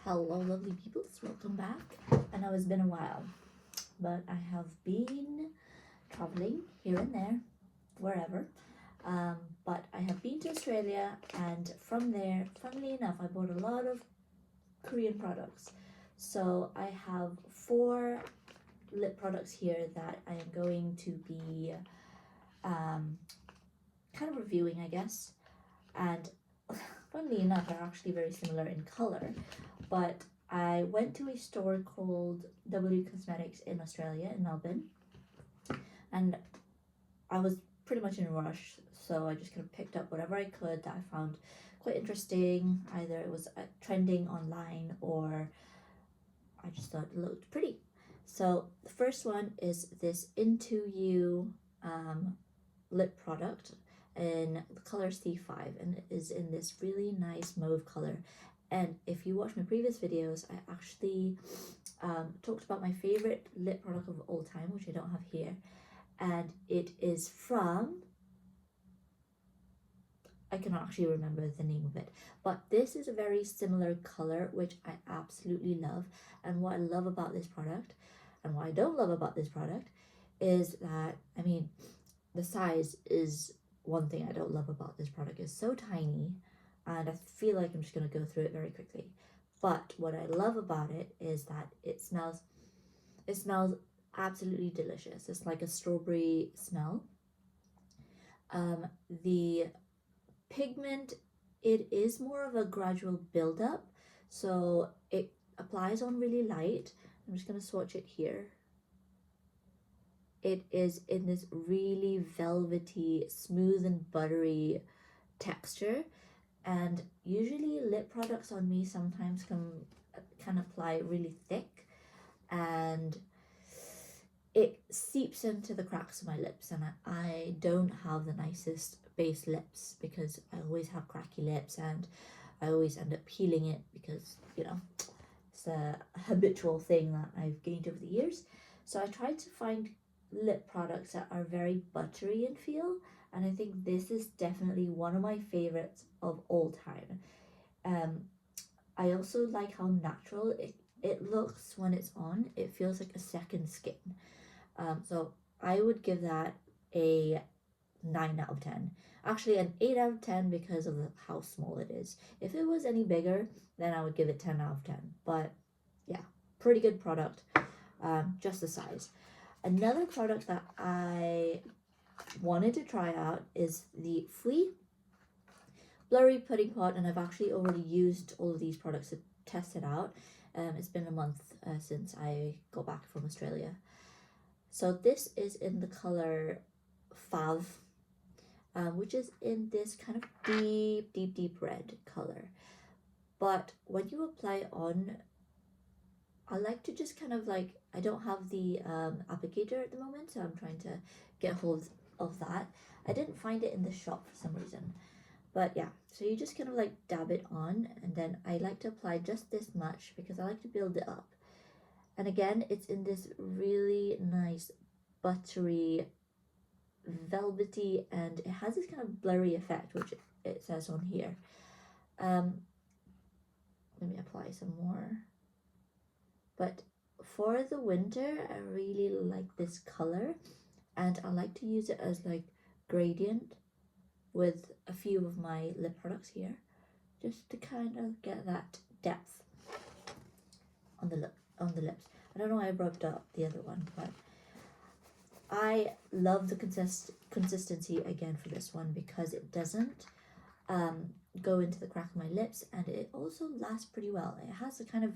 Hello lovely peoples, welcome back. I know it's been a while, but I have been traveling here and there, wherever. But I have been to Australia, and from there, funnily enough, I bought a lot of Korean products. So I have 4 lip products here that I am going to be kind of reviewing, I guess. And funnily enough, they're actually very similar in color, but I went to a store called W Cosmetics in Australia, in Melbourne, and I was pretty much in a rush, so I just kind of picked up whatever I could that I found quite interesting. Either it was trending online or I just thought it looked pretty. So the first one is this Into You lip product in the color C5, and it is in this really nice mauve color. And if you watch my previous videos, I actually talked about my favorite lip product of all time, which I don't have here, and it is from, I cannot actually remember the name of it, but this is a very similar color, which I absolutely love. And what I love about this product, and what I don't love about this product, is that, I mean, the size is one thing I don't love about this product. It's so tiny, and I feel like I'm just going to go through it very quickly. But what I love about it is that it smells absolutely delicious. It's like a strawberry smell. The pigment, it is more of a gradual build-up, so it applies on really light. I'm just going to swatch it here. It is in this really velvety, smooth and buttery texture, and usually lip products on me sometimes can apply really thick, and it seeps into the cracks of my lips, and I don't have the nicest base lips because I always have cracky lips, and I always end up peeling it because, you know, it's a habitual thing that I've gained over the years. So I tried to find lip products that are very buttery in feel, and I think this is definitely one of my favorites of all time. I also like how natural it looks when it's on. It feels like a second skin. So I would give that a 9 out of 10. Actually an 8 out of 10 because of how small it is. If it was any bigger, then I would give it 10 out of 10. But yeah, pretty good product, just the size. Another product that I wanted to try out is the FWEE Blurry Pudding Pot, and I've actually already used all of these products to test it out. It's been a month since I got back from Australia. So this is in the color Fav, which is in this kind of deep red color. But when you apply on, I like to just kind of like, I don't have the applicator at the moment, so I'm trying to get hold of that. I didn't find it in the shop for some reason. But yeah, so you just kind of like dab it on, and then I like to apply just this much because I like to build it up. And again, it's in this really nice buttery, velvety, and it has this kind of blurry effect, which it says on here. Let me apply some more. But for the winter, I really like this color, and I like to use it as like gradient with a few of my lip products here, just to kind of get that depth on the lips. I don't know why I rubbed up the other one, but I love the consistency again for this one because it doesn't go into the crack of my lips, and it also lasts pretty well. It has a kind of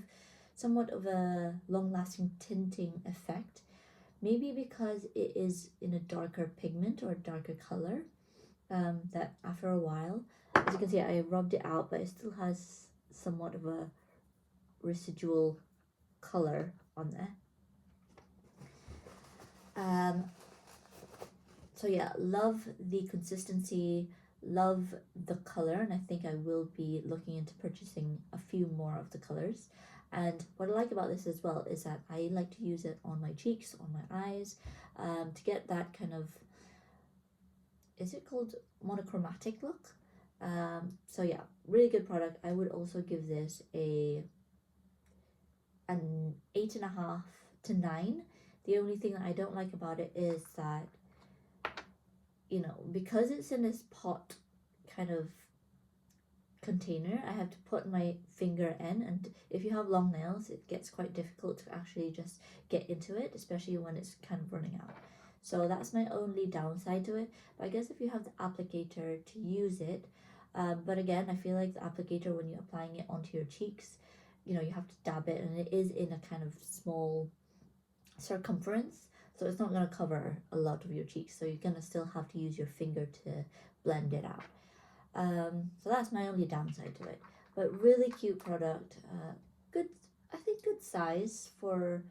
somewhat of a long-lasting tinting effect, maybe because it is in a darker pigment or a darker color, that after a while, as you can see, I rubbed it out, but it still has somewhat of a residual color on there. So yeah, love the consistency, love the color, and I think I will be looking into purchasing a few more of the colors. And what I like about this as well is that I like to use it on my cheeks, on my eyes, to get that kind of, is it called monochromatic look? So yeah, really good product. I would also give this a an 8.5 to 9. The only thing that I don't like about it is that, you know, because it's in this pot kind of container, I have to put my finger in, and if you have long nails, it gets quite difficult to actually just get into it, especially when it's kind of running out. So that's my only downside to it. But I guess if you have the applicator to use it, but again, I feel like the applicator, when you're applying it onto your cheeks, you know, you have to dab it, and it is in a kind of small circumference, so it's not going to cover a lot of your cheeks, so you're going to still have to use your finger to blend it out. So that's my only downside to it, but really cute product. Good, I think good size for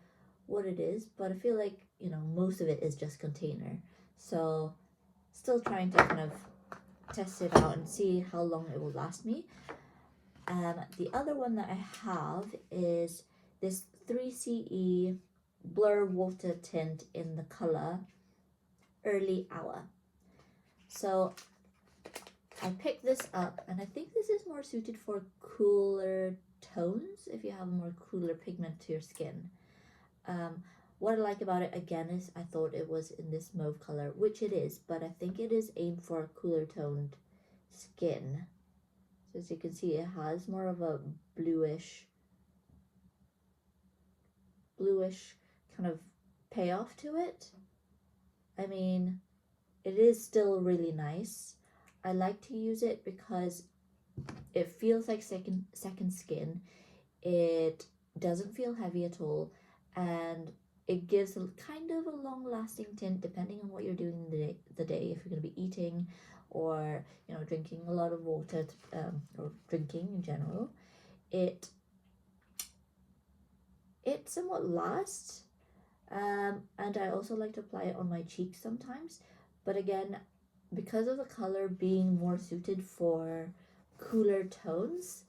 what it is, but I feel like, you know, most of it is just container, so still trying to kind of test it out and see how long it will last me. The other one that I have is this 3CE Blur Water Tint in the color Early Hour. So I picked this up, and I think this is more suited for cooler tones, if you have more cooler pigment to your skin. What I like about it, again, is I thought it was in this mauve color, which it is, but I think it is aimed for a cooler toned skin. So as you can see, it has more of a bluish kind of payoff to it. I mean, it is still really nice. I like to use it because it feels like second skin. It doesn't feel heavy at all, and it gives a kind of a long-lasting tint depending on what you're doing in the day. If you're going to be eating, or, you know, drinking a lot of water, or drinking in general, it somewhat lasts. And I also like to apply it on my cheeks sometimes, but again, because of the color being more suited for cooler tones,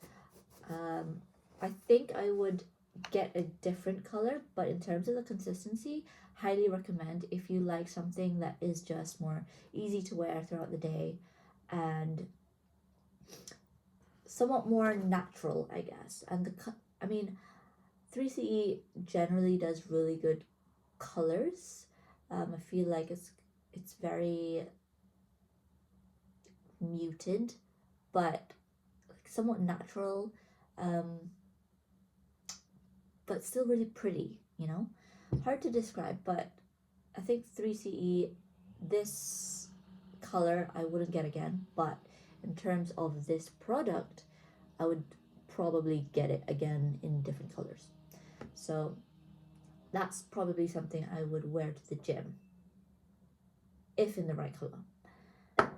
I think I would get a different color, but in terms of the consistency, highly recommend if you like something that is just more easy to wear throughout the day and somewhat more natural, I guess. And I mean, 3CE generally does really good colors. I feel like it's very muted, but somewhat natural, but still really pretty, you know? Hard to describe, but I think 3CE, this color I wouldn't get again, but in terms of this product, I would probably get it again in different colors. So that's probably something I would wear to the gym, if in the right color.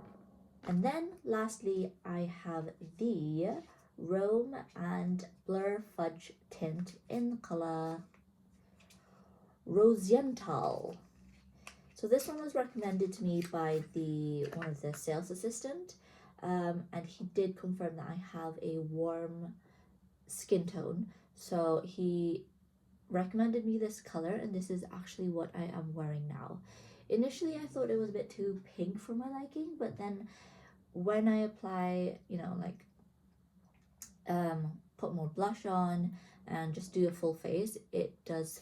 And then lastly, I have the ROM&ND Blur Fudge Tint in the color Rosiental. So this one was recommended to me by one of the sales assistant, and he did confirm that I have a warm skin tone. So he recommended me this color, and this is actually what I am wearing now. Initially, I thought it was a bit too pink for my liking, but then when I apply, you know, like put more blush on and just do a full face, it does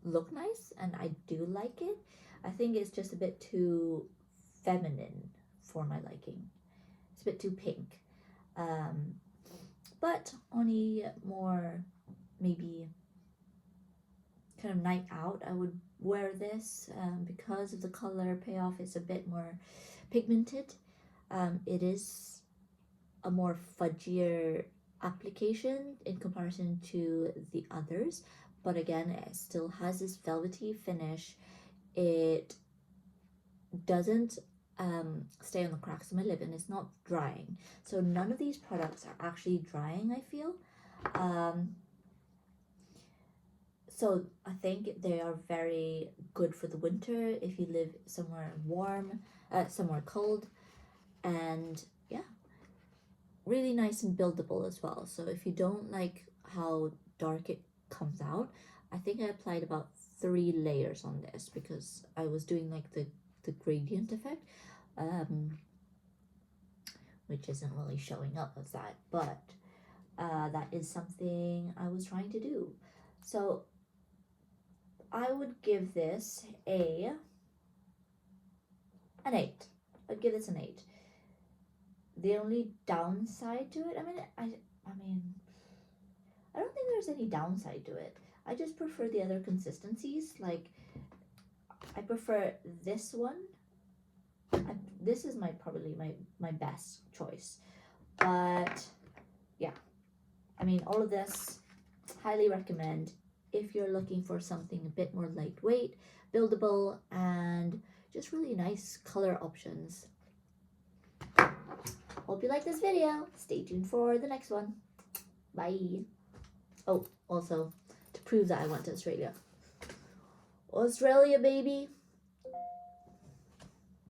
look nice, and I do like it. I think it's just a bit too feminine for my liking. It's a bit too pink. But on a more maybe kind of night out, I would wear this because of the color payoff. It's a bit more pigmented. It is a more fudgier application in comparison to the others, but again, it still has this velvety finish. It doesn't stay on the cracks of my lip, and it's not drying. So none of these products are actually drying, I feel. So I think they are very good for the winter if you live somewhere warm, somewhere cold, and yeah, really nice and buildable as well. So if you don't like how dark it comes out, I think I applied about 3 layers on this because I was doing like the gradient effect, which isn't really showing up as that, but that is something I was trying to do. So I would give this an 8. I'd give this an 8. The only downside to it, I mean, I don't think there's any downside to it. I just prefer the other consistencies. Like, I prefer this one. This is probably my best choice. But yeah, I mean, all of this, highly recommend if you're looking for something a bit more lightweight, buildable, and just really nice color options. Hope you like this video. Stay tuned for the next one. Bye. Oh, also, to prove that I went to Australia. Australia, baby.